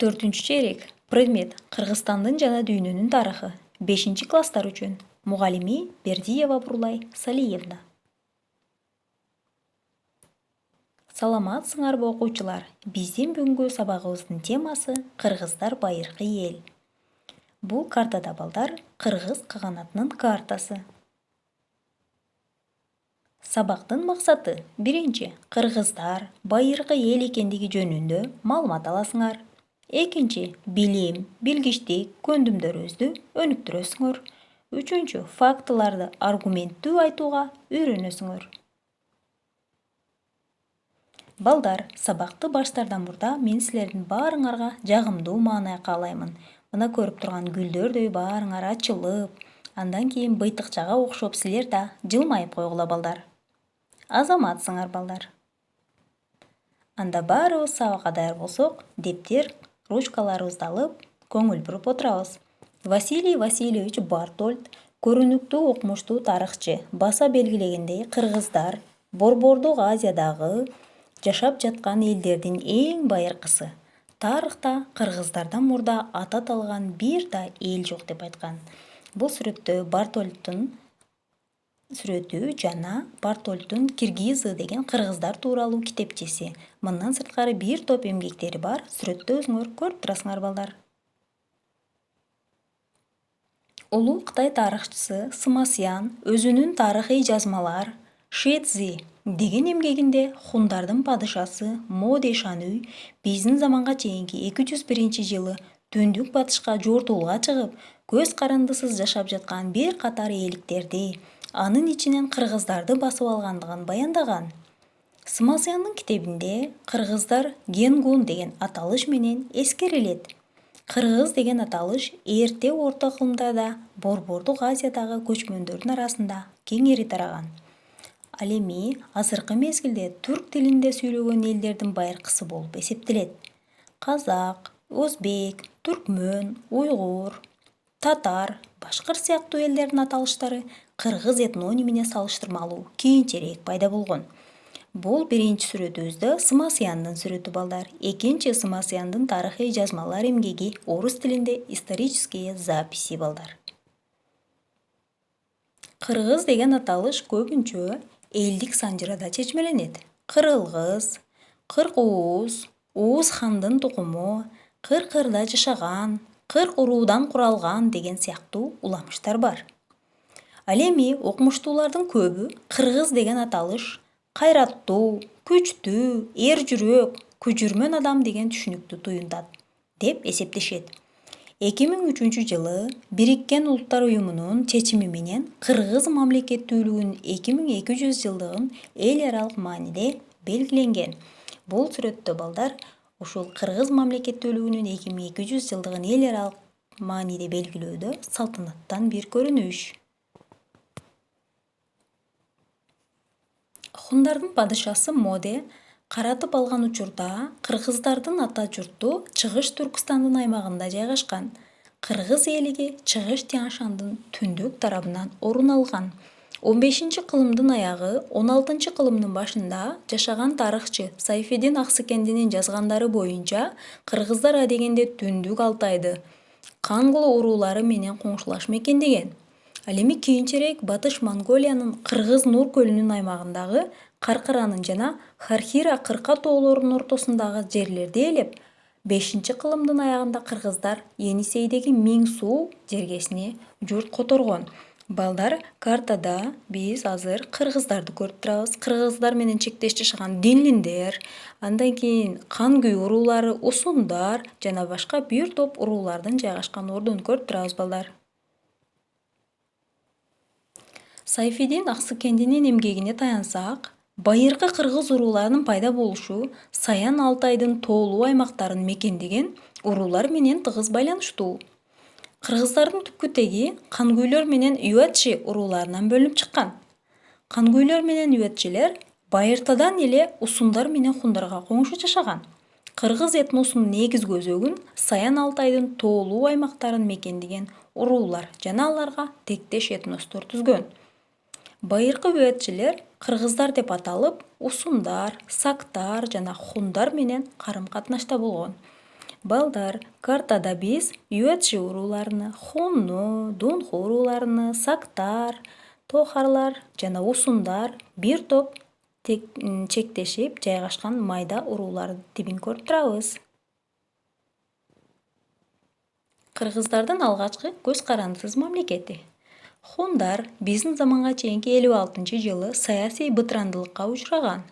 Төртүнчү чейрек. Предмет: Кыргызстандын жана дүйнөнүн тарыхы. 5-класстар үчүн. Мугалими: Бердиева Бурлай Салиевна. Саламатсыңарбы окуучулар? Биздин бүгүнкү сабагыбыздын темасы кыргыздар байыркы эл. Бул картада балдар кыргыз каганатынын картасы. Сабактын максаты: биринчи, кыргыздар байыркы эл экендиги жөнүндө маалымат аласыңар. Экинчи, билим, билгичтик көндүмдөрүбүздү өнүктүрөсүңөр. Үчүнчү, фактыларды аргументтүү айтууга үйрөнөсүңөр. Балдар, сабакты баштаардан мурда мен силердин баарыңарга жагымдуу маанай каалаймын. Мына көрүп турган гүлдөрдөй баарыңар ачылып, андан кийин быйтыкчага окшоп силер да жылмайып койгула балдар. Азаматсыңар балдар. Анда баарыбыз сабакка даяр болсок, дептер, ручкаларыбызды алып, көңүл буруп отурабыз. Василий Васильевич Бартольд көрүнүктүү окумуштуу тарыхчы баса белгилегендей, кыргыздар Борбордук Азиядагы жашап жаткан элдердин эң байыркысы. Тарыхта кыргыздардан мурда аты аталган бир да эл жок деп айткан. Бул сүрөттө Бартольдтун сүрөтү жана Бартольдтун Киргизы деген кыргыздар тууралуу китепчеси. Мындан сырткары бир топ эмгектери бар. Сүрөттө өзүңөр көрүп турасыңар балдар. Улуу Кытай тарыхчысы Смасьян өзүнүн тарыхый жазмалар Шицзи деген эмгегинде хундардын падышасы Моди Шануй биздин заманга чейинки 201-жылы түндүк батышка жортуулга чыгып, көз карандысыз жашап жаткан бир катар эликтерди, анын ичинен кыргыздарды басып алгандыгын баяндаган. Смасьяндын китебинде кыргыздар Генгун деген аталыш менен эскерилет. Кыргыз деген аталыш эрте орто кылымда Борбордук Азиядагы көчмөндөрдүн арасында кеңири тараган. Ал эми азыркы мезгилде түрк тилинде сүйлөгөн элдердин байыркысы болуп эсептелет. Казак, өзбек, түркмөн, уйгур, татар, башкыр сыяктуу элдердин аталыштары кыргыз этнонимине салыштырмалуу кийинчерээк пайда болгон. Бул биринчи сүрөтүбүздө Смасьяндын сүрөтү балдар. Экинчи Смасьяндын тарыхый жазмалар эмгеги орус тилинде исторические записи балдар. Кыргыз деген аталыш көбүнчө элдик санжырада чечмеленет. Кырылгыз, Кыркууз, Ууз хандын тукуму, Кыркырда жашаган, Кырк уруудан куралган деген сыяктуу уламыштар бар. Ал эми окумуштуулардын көбү кыргыз деген аталыш кайраттуу, күчтүү, эр жүрөк, күжүрмөн адам деген түшүнүктү туюнтат деп эсептешет. 2003-жылы Бириккен Улуттар Уюмунун чечими менен кыргыз мамлекеттүүлүгүнүн 2200 жылдыгын эл аралык мааниде белгиленген. Бул сүрөттө балдар ушул кыргыз мамлекеттүүлүгүнүн 2200 жылдыгын эл аралык мааниде белгилөөдө салтанаттан бир көрүнүш. Хундардын падышасы Моде каратып алган учурда кыргыздардын ата журту Чыгыш Түркстандын аймагында жайгашкан. Кыргыз элиги Чыгыш Тянь-Шандын түндүк тарабынан орун алган. 15-кылымдын аягы, 16-кылымдын башында жашаган тарыхчы Сайфиддин Аксыкендинин жазгандары боюнча кыргыздар адегенде түндүк Алтайды Кангул уруулары менен коңшулаш мекендеген. Ал эми кийинчерээк Батыш Монголиянын Кыргыз Нур көлүнүн аймагындагы Каркыранын жана Хархира кырка тоолорунун ортосундагы жерлерди ээлеп, 5-кылымдын аягында кыргыздар Енисейдеги Миң суу жергесине журт которгон. Балдар, картада биз азыр кыргыздарды көрүп турабыз. Кыргыздар менен чектеш жашаган Динлиндер, андан кийин Кангүй уруулары, Усундар жана башка бир топ уруулардын жайгашкан ордун көрүп турабыз балдар. Сайфиддин Аксыкендинин эмгегине таянсак, байыркы кыргыз урууларынын пайда болушу Саян Алтайдын тоолуу аймактарын мекендеген уруулар менен тыгыз байланыштуу. Кыргыздардын түпкү теги Кангүйлөр менен Юатчи урууларынан бөлүнүп чыккан. Кангүйлөр менен Юатчилер байыртадан эле Усундар менен Хундарга коңшу жашаган. Кыргыз этносунун негизги өзөгүн Саян Алтайдын тоолуу аймактарын мекендеген уруулар жана аларга тектеш этностор түзгөн. Байыркы Юатчилер кыргыздар деп аталып, Усундар, Сактар жана Хундар менен карым-катнашта болгон. Балдар, картада биз Юэцжи урууларыны, Хонну, Дунху урууларыны, Сактар, Тохарлар жана Усундар бир топ чектешип жайгашкан майда уруулардын тибин көрүп турабыз. Кыргыздардын алгачкы көз карандысыз мамлекети. Хундар биздин заманга чейинки 56-жылы саясий бытырандылыкка учураган.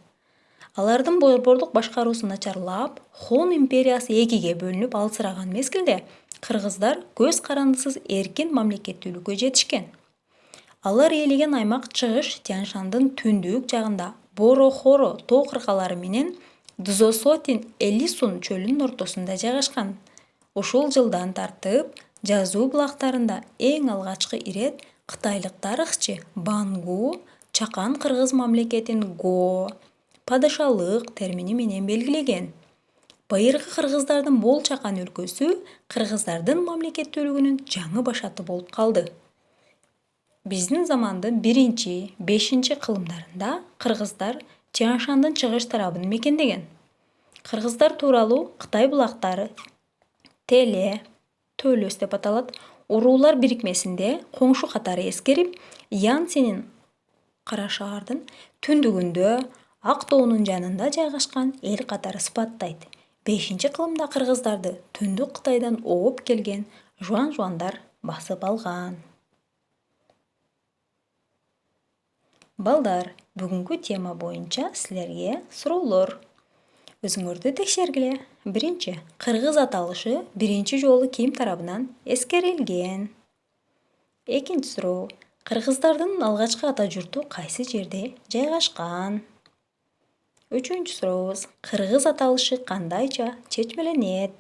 Алардын борбордук башкаруусу начарлап, Хун империясы экиге бөлүнүп алсыраган мезгилде кыргыздар көз карандысыз эркин мамлекеттүүлүккө жетишкен. Алар ээлеген аймак чыгыш Тянь-Шандын түндүк жагында Боро-Хоро тоо кыркалары менен Дзосотин-Элисун чөлүнүн ортосунда жайгашкан. Ушул жылдан тартып жазуу булактарында эң алгачкы ирет кытайлык тарыхчы Бангу чакан кыргыз мамлекетин Го падышалык термини менен белгилеген. Байыркы кыргыздардын Бол чакан өлкөсү кыргыздардын мамлекеттүүлүгүнүн жаңы башаты болуп калды. Биздин замандын 1-5 кылымдарында кыргыздар Тянь-Шандын чыгыш тарабын мекендеген. Кыргыздар тууралуу Кытай булактары Теле, Төлөс деп аталат, уруулар бирикмесинде коңшу катары эскерип, Янцинин кара шаардын түндүгүндө Ак тоонун жанында жайгашкан эл катары сыпаттайт. 5-кылымда кыргыздарды түндүк Кытайдан ооп келген жуан-жуандар басып алган. Балдар, бүгүнкү тема боюнча силерге суроолор. Өзүңөрдү текшергиле. 1. Кыргыз аталышы биринчи жолу ким тарабынан эскерилген? 2. Суроо. Кыргыздардын алгачкы ата журту кайсы жерде жайгашкан? 3. Сурообуз. Кыргыз аталышы кандайча чечмеленет?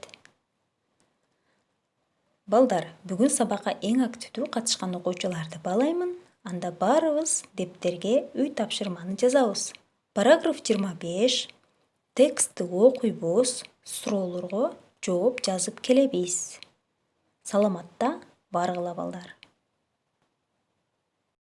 Балдар, бүгүн сабакка эң активдүү катышкан окуучуларды баалаймын. Анда баарыбыз дептерге үй тапшырманы жазабыз. Параграф 25. Текстти окуйбуз, суроолорго жооп жазып келебиз. Саламатта баргыла балдар.